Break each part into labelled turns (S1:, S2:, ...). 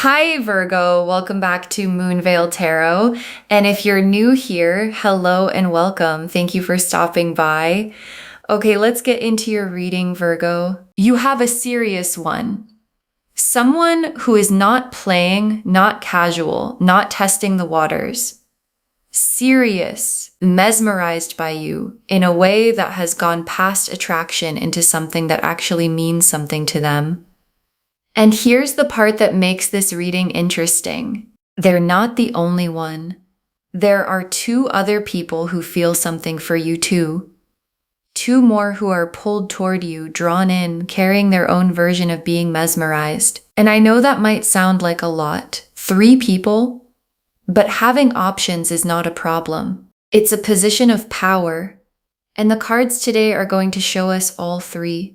S1: Hi Virgo, welcome back to Moonveil Tarot. And if you're new here, hello and welcome. Thank you for stopping by. Okay, let's get into your reading, Virgo. You have a serious one. Someone who is not playing, not casual, not testing the waters. Serious, mesmerized by you in a way that has gone past attraction into something that actually means something to them. And here's the part that makes this reading interesting. They're not the only one. There are two other people who feel something for you too. Two more who are pulled toward you, drawn in, carrying their own version of being mesmerized. And I know that might sound like a lot. 3 people? But having options is not a problem. It's a position of power. And the cards today are going to show us all 3.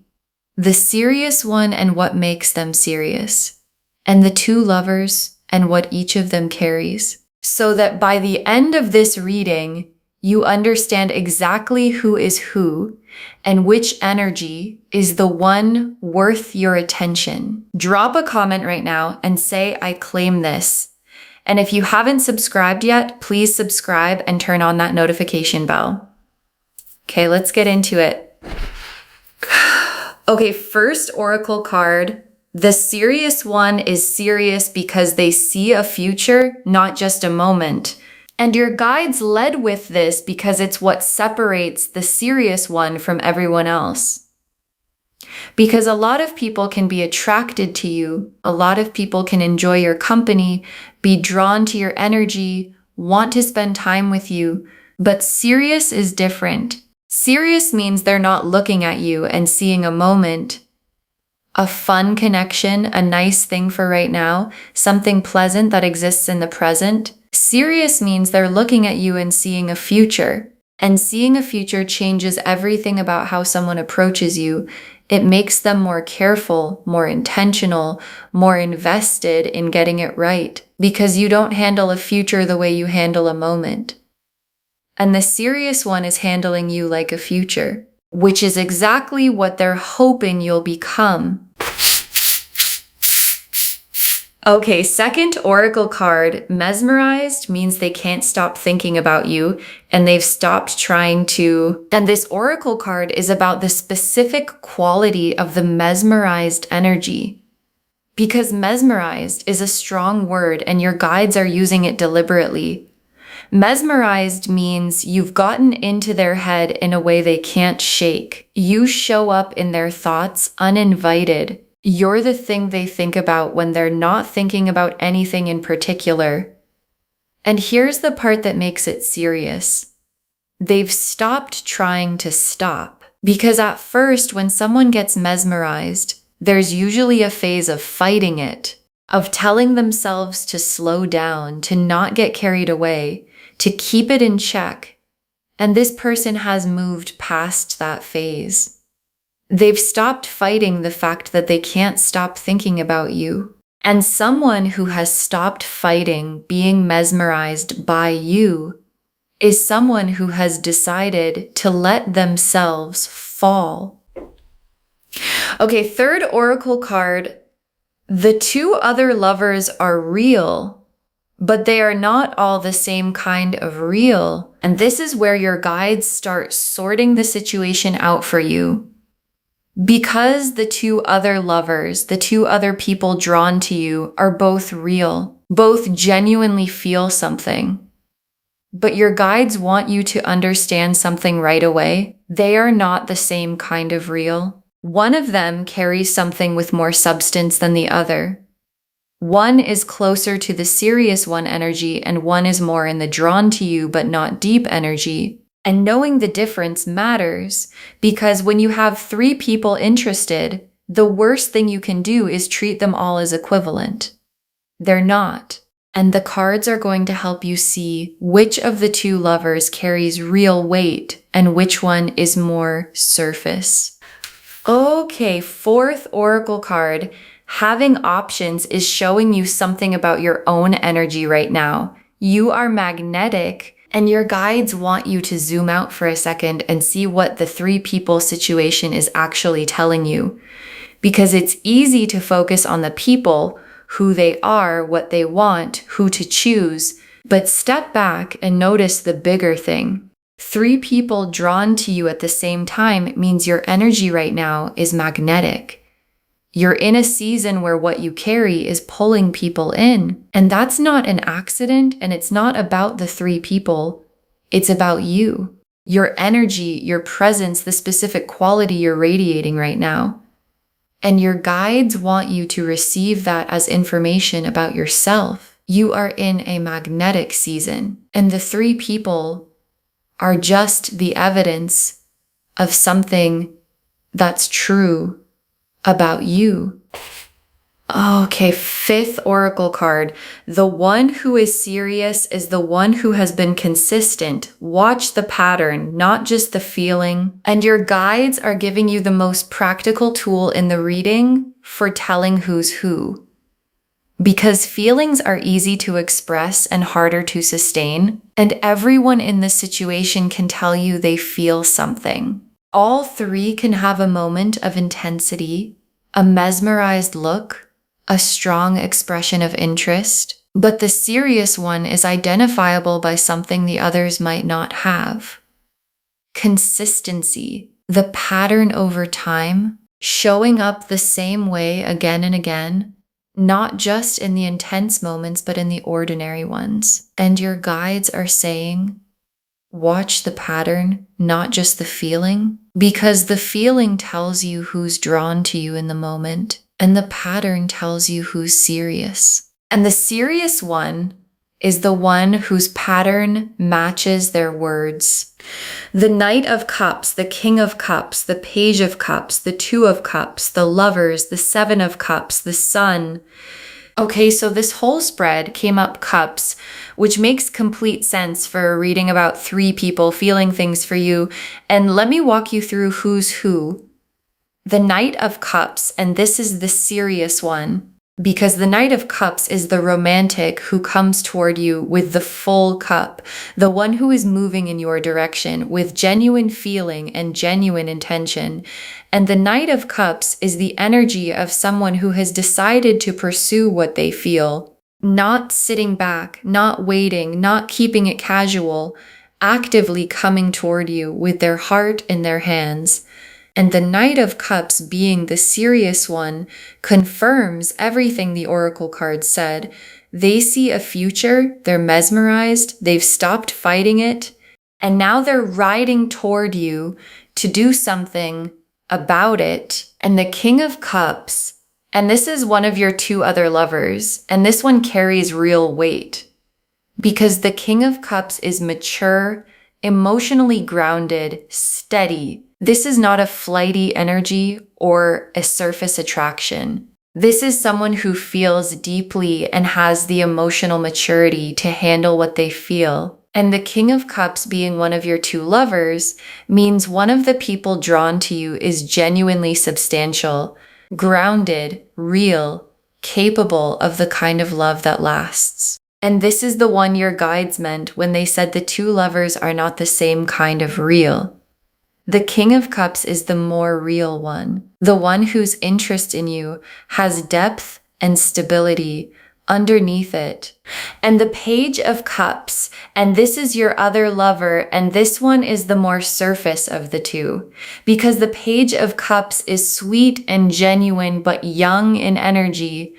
S1: The serious one and what makes them serious, and the 2 lovers and what each of them carries, so that by the end of this reading, you understand exactly who is who and which energy is the one worth your attention. Drop a comment right now and say, I claim this. And if you haven't subscribed yet, please subscribe and turn on that notification bell. Okay, let's get into it. Okay, first oracle card. The serious one is serious because they see a future, not just a moment. And your guides led with this because it's what separates the serious one from everyone else. Because a lot of people can be attracted to you, a lot of people can enjoy your company, be drawn to your energy, want to spend time with you, but serious is different. Serious means they're not looking at you and seeing a moment, a fun connection, a nice thing for right now, something pleasant that exists in the present. Serious means they're looking at you and seeing a future. And seeing a future changes everything about how someone approaches you. It makes them more careful, more intentional, more invested in getting it right, because you don't handle a future the way you handle a moment. And the serious one is handling you like a future, which is exactly what they're hoping you'll become. Okay, second oracle card, mesmerized, means they can't stop thinking about you and they've stopped trying to. And this oracle card is about the specific quality of the mesmerized energy. Because mesmerized is a strong word and your guides are using it deliberately. Mesmerized means you've gotten into their head in a way they can't shake. You show up in their thoughts uninvited. You're the thing they think about when they're not thinking about anything in particular. And here's the part that makes it serious. They've stopped trying to stop. Because at first, when someone gets mesmerized, there's usually a phase of fighting it, of telling themselves to slow down, to not get carried away, to keep it in check. And this person has moved past that phase. They've stopped fighting the fact that they can't stop thinking about you. And someone who has stopped fighting being mesmerized by you is someone who has decided to let themselves fall. Okay, third oracle card. The 2 other lovers are real, but they are not all the same kind of real. And this is where your guides start sorting the situation out for you. Because the 2 other lovers, the 2 other people drawn to you are both real, both genuinely feel something. But your guides want you to understand something right away. They are not the same kind of real. One of them carries something with more substance than the other. One is closer to the serious one energy, and one is more in the drawn to you but not deep energy. And knowing the difference matters, because when you have 3 people interested, the worst thing you can do is treat them all as equivalent. They're not. And the cards are going to help you see which of the 2 lovers carries real weight and which one is more surface. Okay, fourth oracle card. Having options is showing you something about your own energy right now. You are magnetic, and your guides want you to zoom out for a second and see what the 3 people situation is actually telling you. Because it's easy to focus on the people who they are, what they want, who to choose. But step back and notice the bigger thing. 3 people drawn to you at the same time means your energy right now is magnetic. You're in a season where what you carry is pulling people in. And that's not an accident, and it's not about the 3 people. It's about you, your energy, your presence, the specific quality you're radiating right now. And your guides want you to receive that as information about yourself. You are in a magnetic season, and the 3 people are just the evidence of something that's true about you. Okay, 5th oracle card. The one who is serious is the one who has been consistent. Watch the pattern, not just the feeling. And your guides are giving you the most practical tool in the reading for telling who's who. Because feelings are easy to express and harder to sustain, and everyone in this situation can tell you they feel something. All 3 can have a moment of intensity, a mesmerized look, a strong expression of interest, but the serious one is identifiable by something the others might not have. Consistency, the pattern over time, showing up the same way again and again, not just in the intense moments, but in the ordinary ones. And your guides are saying, watch the pattern, not just the feeling, because the feeling tells you who's drawn to you in the moment, and the pattern tells you who's serious. And the serious one is the one whose pattern matches their words. The Knight of Cups, the King of Cups, the Page of Cups, the 2 of Cups, the Lovers, the 7 of Cups, the Sun. Okay, so this whole spread came up cups, which makes complete sense for a reading about 3 people feeling things for you. And let me walk you through who's who. The Knight of Cups, and this is the serious one, because the Knight of Cups is the romantic who comes toward you with the full cup, the one who is moving in your direction with genuine feeling and genuine intention. And the Knight of Cups is the energy of someone who has decided to pursue what they feel, not sitting back, not waiting, not keeping it casual, actively coming toward you with their heart in their hands. And the Knight of Cups, being the serious one, confirms everything the oracle card said. They see a future, they're mesmerized, they've stopped fighting it, and now they're riding toward you to do something about it. And the King of Cups, and this is one of your 2 other lovers, and this one carries real weight, because the King of Cups is mature, emotionally grounded, steady. This is not a flighty energy or a surface attraction. This is someone who feels deeply and has the emotional maturity to handle what they feel. And the King of Cups, being one of your 2 lovers, means one of the people drawn to you is genuinely substantial, grounded, real, capable of the kind of love that lasts. And this is the one your guides meant when they said the 2 lovers are not the same kind of real. The King of Cups is the more real one, the one whose interest in you has depth and stability underneath it. And the Page of Cups, and this is your other lover, and this one is the more surface of the 2, because the Page of Cups is sweet and genuine, but young in energy.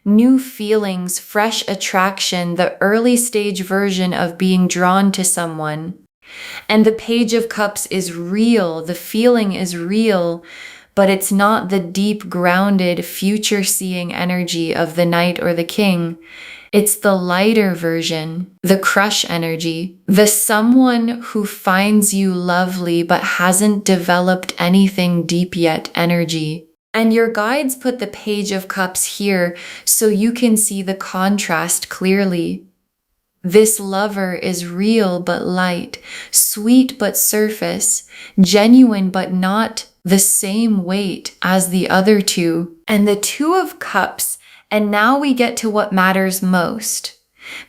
S1: New feelings, fresh attraction, the early stage version of being drawn to someone. And the Page of Cups is real, the feeling is real, but it's not the deep, grounded, future-seeing energy of the Knight or the King. It's the lighter version, the crush energy, the someone who finds you lovely but hasn't developed anything deep yet energy. And your guides put the Page of Cups here so you can see the contrast clearly. This lover is real but light, sweet but surface, genuine but not the same weight as the other 2. And the 2 of Cups, and now we get to what matters most,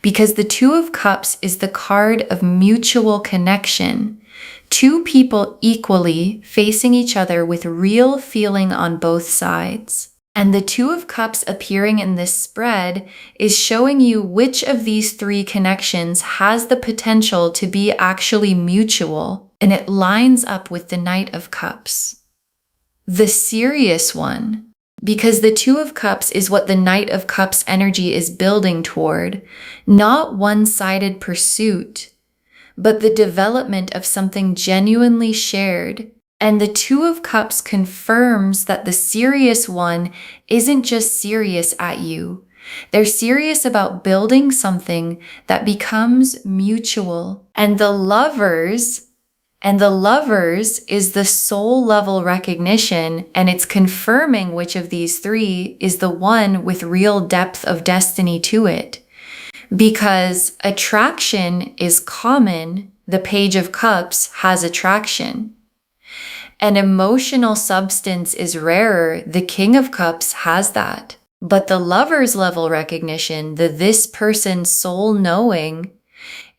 S1: because the 2 of Cups is the card of mutual connection. 2 people equally facing each other with real feeling on both sides. And the Two of Cups appearing in this spread is showing you which of these three connections has the potential to be actually mutual, and it lines up with the Knight of Cups. The serious one, because the Two of Cups is what the Knight of Cups energy is building toward, not one-sided pursuit, but the development of something genuinely shared. And the Two of Cups confirms that the serious one isn't just serious at you. They're serious about building something that becomes mutual. And the lovers is the soul level recognition, and it's confirming which of these three is the one with real depth of destiny to it. Because attraction is common, the Page of Cups has attraction. An emotional substance is rarer, the King of Cups has that. But the lover's level recognition, the this person's soul knowing,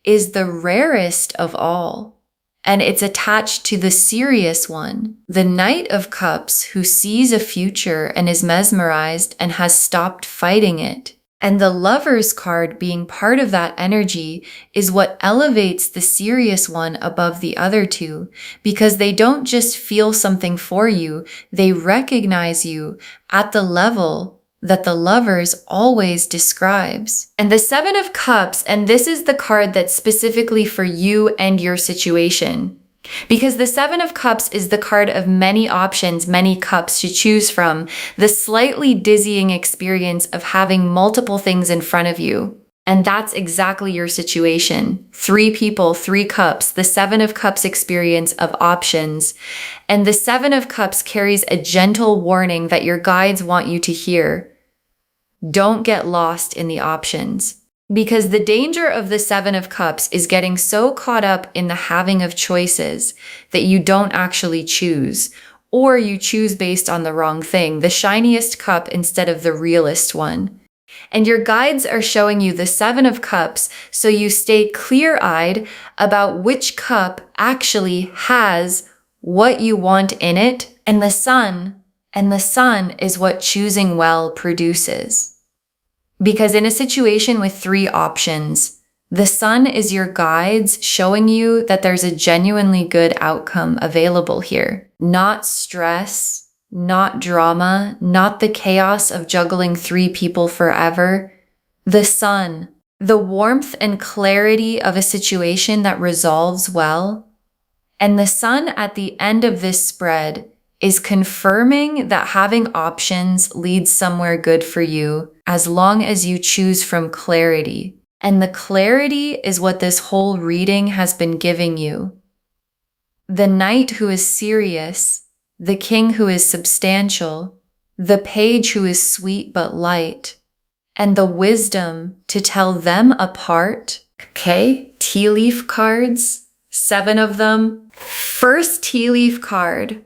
S1: is the rarest of all. And it's attached to the serious one, the Knight of Cups, who sees a future and is mesmerized and has stopped fighting it. And the Lover's card being part of that energy is what elevates the serious one above the other two, because they don't just feel something for you, they recognize you at the level that the Lovers always describes. And the Seven of Cups, and this is the card that's specifically for you and your situation. Because the Seven of Cups is the card of many options, many cups to choose from, the slightly dizzying experience of having multiple things in front of you. And that's exactly your situation. 3 people, 3 cups, the Seven of Cups experience of options. And the Seven of Cups carries a gentle warning that your guides want you to hear. Don't get lost in the options. Because the danger of the Seven of Cups is getting so caught up in the having of choices that you don't actually choose, or you choose based on the wrong thing, the shiniest cup instead of the realest one. And your guides are showing you the Seven of Cups so you stay clear-eyed about which cup actually has what you want in it, and the sun is what choosing well produces. Because in a situation with 3 options, the sun is your guides showing you that there's a genuinely good outcome available here. Not stress, not drama, not the chaos of juggling 3 people forever. The sun, the warmth and clarity of a situation that resolves well. And the sun at the end of this spread is confirming that having options leads somewhere good for you as long as you choose from clarity. And the clarity is what this whole reading has been giving you. The Knight who is serious, the King who is substantial, the Page who is sweet but light, and the wisdom to tell them apart. Okay, tea leaf cards, 7 of them. First tea leaf card.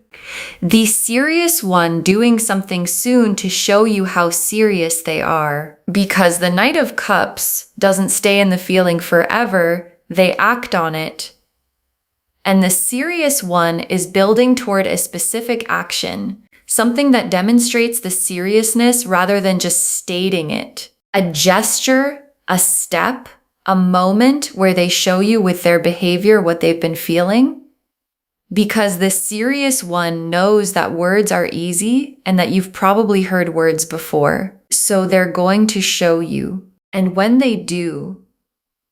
S1: The serious one doing something soon to show you how serious they are. Because the Knight of Cups doesn't stay in the feeling forever, they act on it. And the serious one is building toward a specific action, something that demonstrates the seriousness rather than just stating it. A gesture, a step, a moment where they show you with their behavior what they've been feeling. Because the serious one knows that words are easy and that you've probably heard words before. So they're going to show you. And when they do,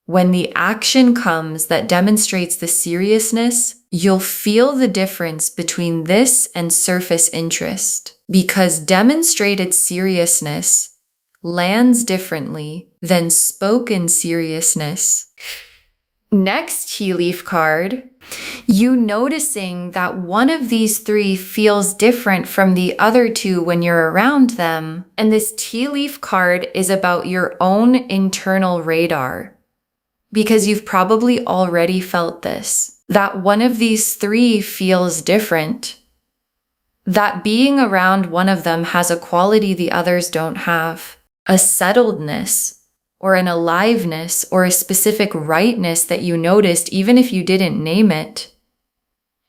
S1: when the action comes that demonstrates the seriousness, you'll feel the difference between this and surface interest. Because demonstrated seriousness lands differently than spoken seriousness. Next tea leaf card, you noticing that one of these 3 feels different from the other 2 when you're around them. And this tea leaf card is about your own internal radar. Because you've probably already felt this, that one of these 3 feels different. That being around one of them has a quality the others don't have. A settledness, or an aliveness, or a specific rightness that you noticed even if you didn't name it.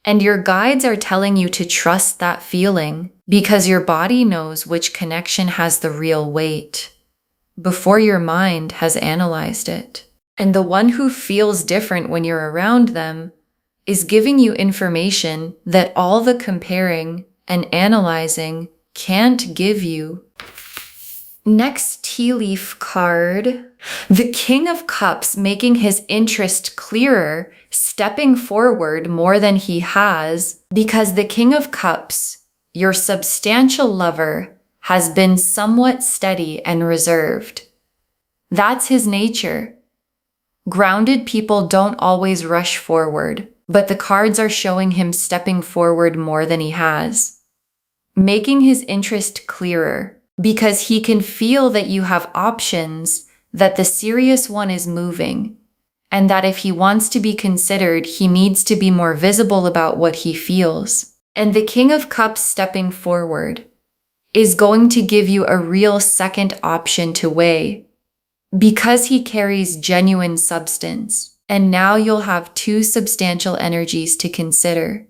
S1: And your guides are telling you to trust that feeling. because your body knows which connection has the real weight before your mind has analyzed it. And the one who feels different when you're around them is giving you information that all the comparing and analyzing can't give you. Next tea leaf card, the King of Cups, making his interest clearer, stepping forward more than he has, because the King of Cups, your substantial lover, has been somewhat steady and reserved. That's his nature. Grounded people don't always rush forward, but the cards are showing him stepping forward more than he has, making his interest clearer, because he can feel that you have options, that the serious one is moving, and that if he wants to be considered, he needs to be more visible about what he feels. And the King of Cups stepping forward is going to give you a real second option to weigh, because he carries genuine substance. And now you'll have two substantial energies to consider: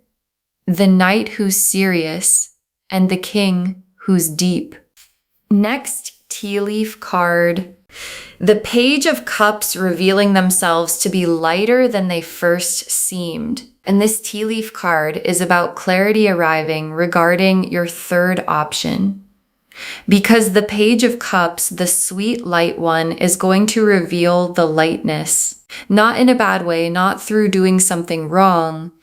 S1: the Knight who's serious and the King who's deep. Next tea leaf card, the Page of Cups, revealing themselves to be lighter than they first seemed. And this tea leaf card is about clarity arriving regarding your third option. Because the Page of Cups, the sweet light one, is going to reveal the lightness. Not in a bad way, not through doing something wrong,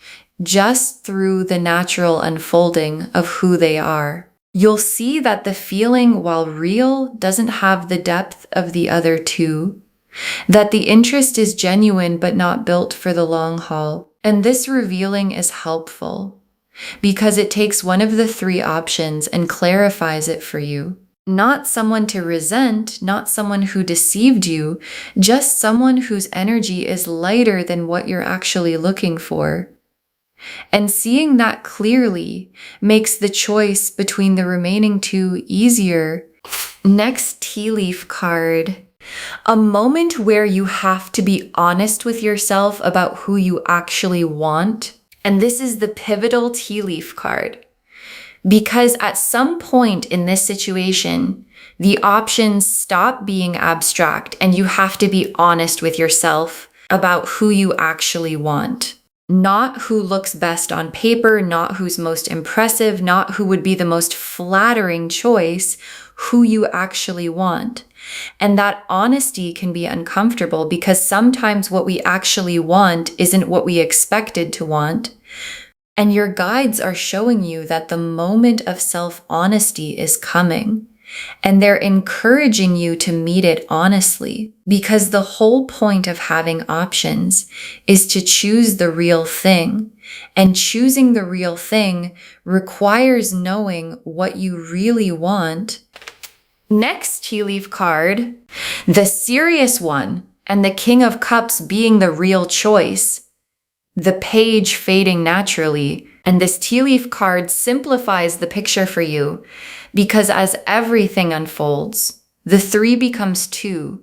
S1: just through the natural unfolding of who they are. You'll see that the feeling, while real, doesn't have the depth of the other two. That the interest is genuine but not built for the long haul. And this revealing is helpful because it takes one of the three options and clarifies it for you. Not someone to resent, not someone who deceived you, just someone whose energy is lighter than what you're actually looking for. And seeing that clearly makes the choice between the remaining two easier. Next tea leaf card, a moment where you have to be honest with yourself about who you actually want. And this is the pivotal tea leaf card. Because at some point in this situation, the options stop being abstract and you have to be honest with yourself about who you actually want. Not who looks best on paper, not who's most impressive, not who would be the most flattering choice, who you actually want. And that honesty can be uncomfortable because sometimes what we actually want isn't what we expected to want. And your guides are showing you that the moment of self-honesty is coming. And they're encouraging you to meet it honestly, because the whole point of having options is to choose the real thing. And choosing the real thing requires knowing what you really want. Next tea leaf card, the serious one, and the King of Cups being the real choice. The Page fading naturally, and this tea leaf card simplifies the picture for you, because as everything unfolds, the 3 becomes 2.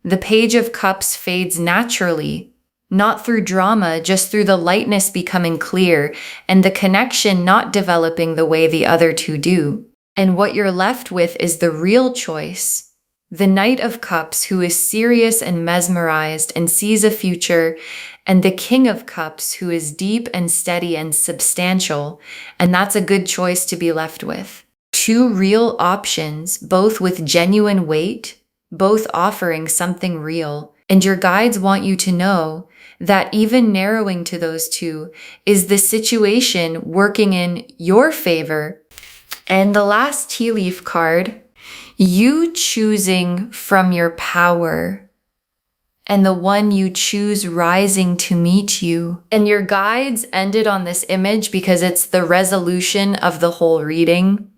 S1: The Page of Cups fades naturally, not through drama, just through the lightness becoming clear, and the connection not developing the way the other 2 do. And what you're left with is the real choice. The Knight of Cups, who is serious and mesmerized and sees a future, and the King of Cups, who is deep and steady and substantial, and that's a good choice to be left with. 2 real options, both with genuine weight, both offering something real, and your guides want you to know that even narrowing to those 2 is the situation working in your favor. And the last tea leaf card, you choosing from your power, and the one you choose rising to meet you. And your guides ended on this image because it's the resolution of the whole reading.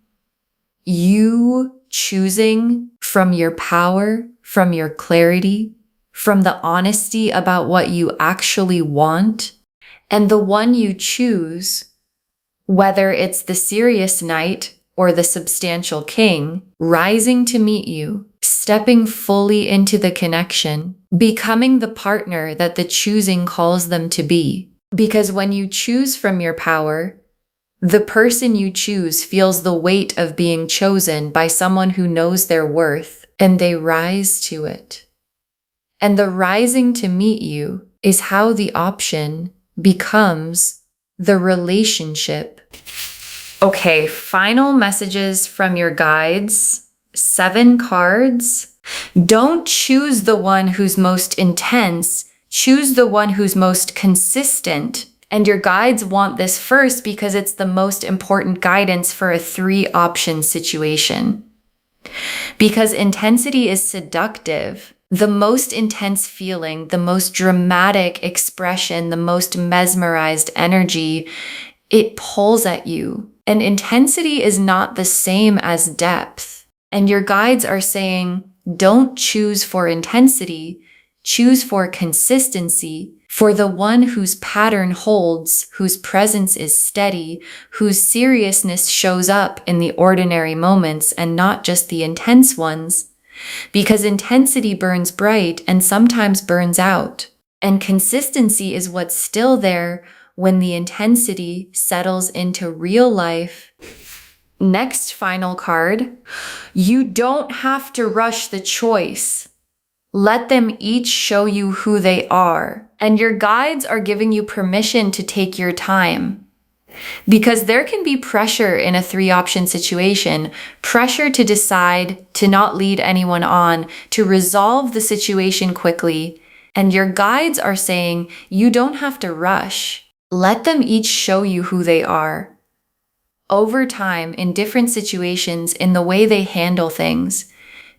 S1: You choosing from your power, from your clarity, from the honesty about what you actually want, and the one you choose, whether it's the serious knight or the substantial king, rising to meet you, stepping fully into the connection, becoming the partner that the choosing calls them to be. Because when you choose from your power, The person you choose feels the weight of being chosen by someone who knows their worth, and they rise to it. And the rising to meet you is how the option becomes the relationship. Okay, final messages from your guides. 7 cards. Don't choose the one who's most intense. Choose the one who's most consistent. And your guides want this first because it's the most important guidance for a 3-option situation. Because intensity is seductive. The most intense feeling, the most dramatic expression, the most mesmerized energy, it pulls at you. And intensity is not the same as depth. And your guides are saying, don't choose for intensity, choose for consistency, for the one whose pattern holds, whose presence is steady, whose seriousness shows up in the ordinary moments and not just the intense ones. Because intensity burns bright and sometimes burns out. And consistency is what's still there when the intensity settles into real life. Next final card. You don't have to rush the choice. Let them each show you who they are. And your guides are giving you permission to take your time. Because there can be pressure in a 3-option situation, pressure to decide, to not lead anyone on, to resolve the situation quickly. And your guides are saying, you don't have to rush. Let them each show you who they are. Over time, in different situations, in the way they handle things.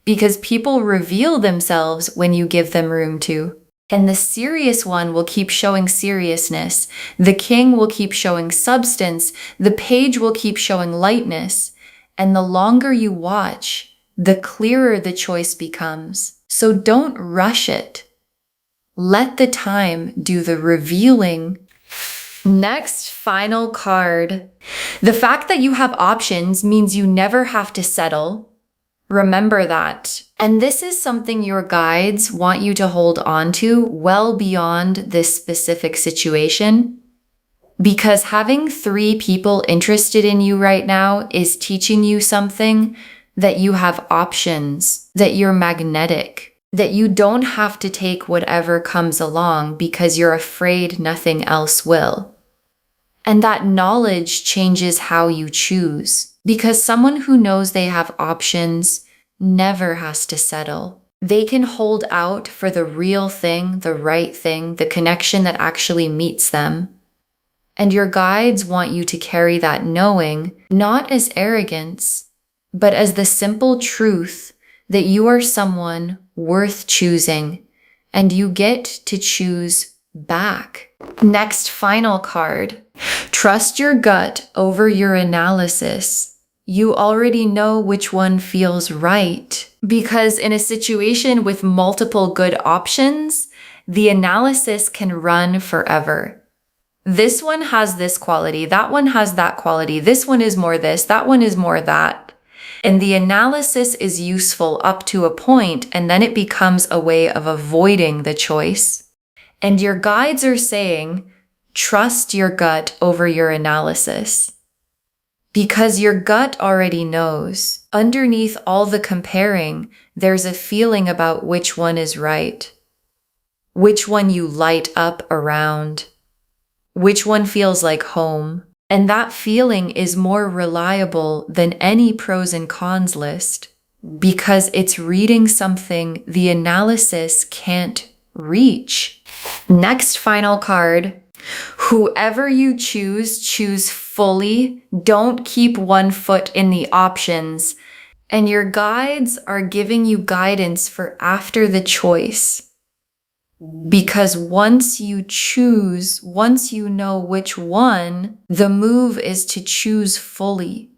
S1: Because people reveal themselves when you give them room to. And the serious one will keep showing seriousness. The king will keep showing substance. The page will keep showing lightness. And the longer you watch, the clearer the choice becomes. So don't rush it. Let the time do the revealing. Next, final card. The fact that you have options means you never have to settle. Remember that. And this is something your guides want you to hold on to well beyond this specific situation. Because having 3 people interested in you right now is teaching you something, that you have options, that you're magnetic, that you don't have to take whatever comes along because you're afraid nothing else will. And that knowledge changes how you choose. Because someone who knows they have options never has to settle. They can hold out for the real thing, the right thing, the connection that actually meets them. And your guides want you to carry that knowing, not as arrogance, but as the simple truth that you are someone worth choosing, and you get to choose back. Next, final card. Trust your gut over your analysis. You already know which one feels right. Because in a situation with multiple good options, the analysis can run forever. This one has this quality, that one has that quality, this one is more this, that one is more that. And the analysis is useful up to a point, and then it becomes a way of avoiding the choice. And your guides are saying, trust your gut over your analysis. Because your gut already knows. Underneath all the comparing, there's a feeling about which one is right. Which one you light up around. Which one feels like home. And that feeling is more reliable than any pros and cons list. Because it's reading something the analysis can't reach. Next final card. Whoever you choose fully. Don't keep one foot in the options. And your guides are giving you guidance for after the choice. Because once you choose, once you know which one, the move is to choose fully.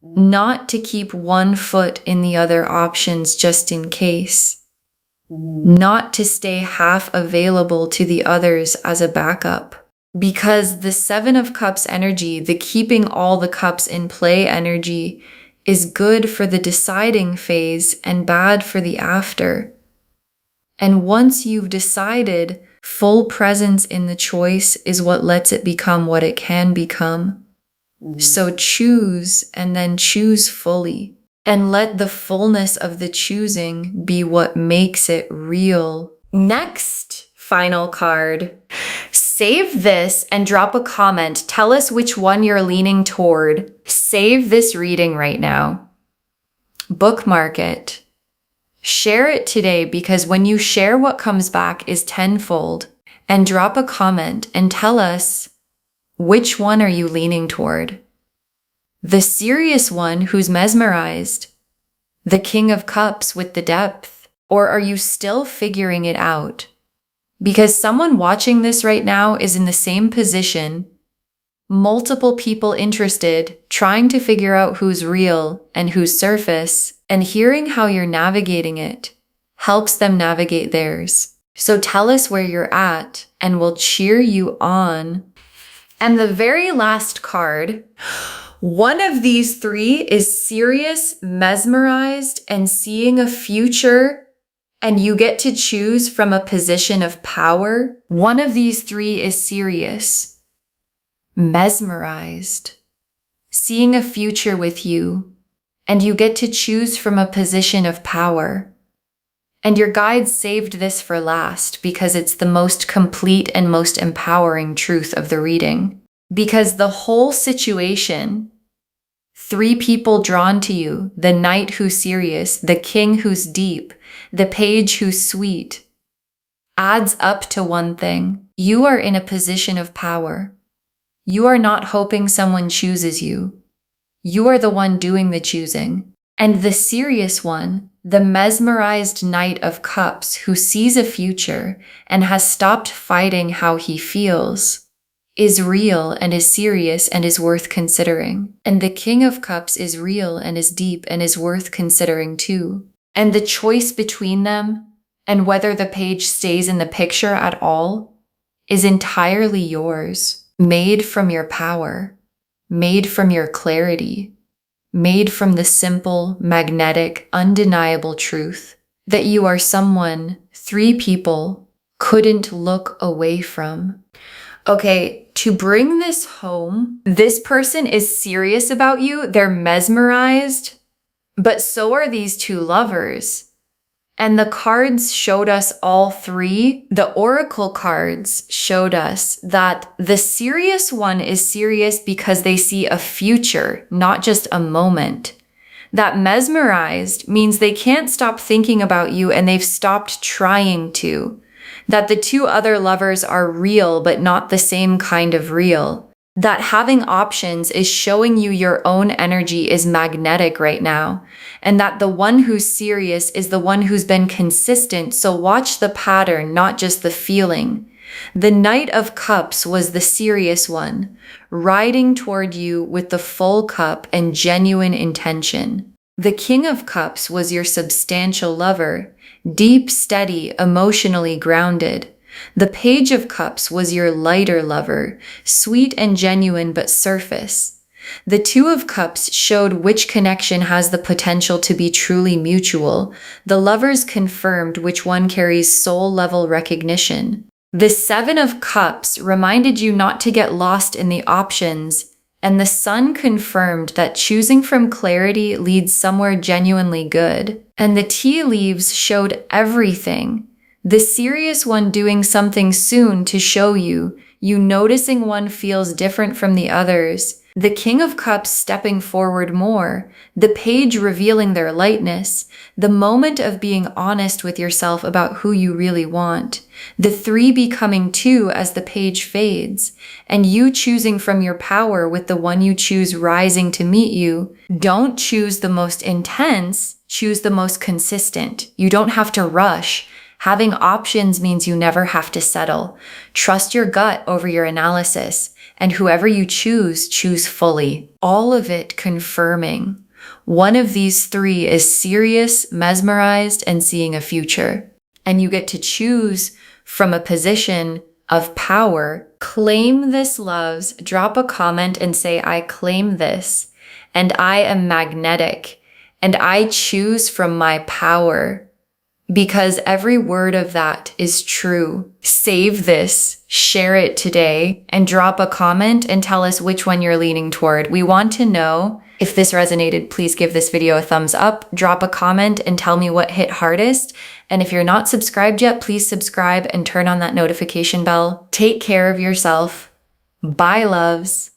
S1: Not to keep one foot in the other options just in case. Not to stay half available to the others as a backup. Because the 7 of Cups energy, the keeping all the cups in play energy, is good for the deciding phase and bad for the after. And once you've decided, full presence in the choice is what lets it become what it can become. So choose and then choose fully. And let the fullness of the choosing be what makes it real. Next, final card. Save this and drop a comment. Tell us which one you're leaning toward. Save this reading right now. Bookmark it. Share it today, because when you share, what comes back is tenfold. And drop a comment and tell us, which one are you leaning toward? The serious one who's mesmerized, the King of Cups with the depth, or are you still figuring it out? Because someone watching this right now is in the same position, multiple people interested, trying to figure out who's real and who's surface, and hearing how you're navigating it helps them navigate theirs. So tell us where you're at and we'll cheer you on. And the very last card, one of these three is serious, mesmerized, and seeing a future, and you get to choose from a position of power. One of these three is serious, mesmerized, seeing a future with you, and you get to choose from a position of power. And your guide saved this for last because it's the most complete and most empowering truth of the reading. Because the whole situation, three people drawn to you, the knight who's serious, the king who's deep, the page who's sweet, adds up to one thing. You are in a position of power. You are not hoping someone chooses you. You are the one doing the choosing. And the serious one, the mesmerized Knight of Cups who sees a future and has stopped fighting how he feels, is real and is serious and is worth considering. And the King of Cups is real and is deep and is worth considering too. And the choice between them and whether the page stays in the picture at all is entirely yours, made from your power, made from your clarity, made from the simple, magnetic, undeniable truth that you are someone three people couldn't look away from. Okay, to bring this home, this person is serious about you, they're mesmerized, but so are these two lovers. And the cards showed us all three. The oracle cards showed us that the serious one is serious because they see a future, not just a moment. That mesmerized means they can't stop thinking about you and they've stopped trying to. That the two other lovers are real, but not the same kind of real. That having options is showing you your own energy is magnetic right now. And that the one who's serious is the one who's been consistent, so watch the pattern, not just the feeling. The Knight of Cups was the serious one, riding toward you with the full cup and genuine intention. The King of Cups was your substantial lover, deep, steady, emotionally grounded. The Page of Cups was your lighter lover, sweet and genuine but surface. The Two of Cups showed which connection has the potential to be truly mutual. The lovers confirmed which one carries soul-level recognition. The Seven of Cups reminded you not to get lost in the options, and the Sun confirmed that choosing from clarity leads somewhere genuinely good. And the tea leaves showed everything. The serious one doing something soon to show you, you noticing one feels different from the others, the King of Cups stepping forward more, the Page revealing their lightness, the moment of being honest with yourself about who you really want, the Three becoming two as the Page fades, and you choosing from your power with the one you choose rising to meet you. Don't choose the most intense, choose the most consistent. You don't have to rush. Having options means you never have to settle. Trust your gut over your analysis, and whoever you choose, choose fully. All of it confirming. One of these three is serious, mesmerized, and seeing a future. And you get to choose from a position of power. Claim this, loves. Drop a comment and say, I claim this, and I am magnetic, and I choose from my power. because every word of that is true. Save this, share it today, and drop a comment and tell us which one you're leaning toward. We want to know. If this resonated, please give this video a thumbs up, drop a comment and tell me what hit hardest. And if you're not subscribed yet, please subscribe and turn on that notification bell. Take care of yourself. Bye, loves.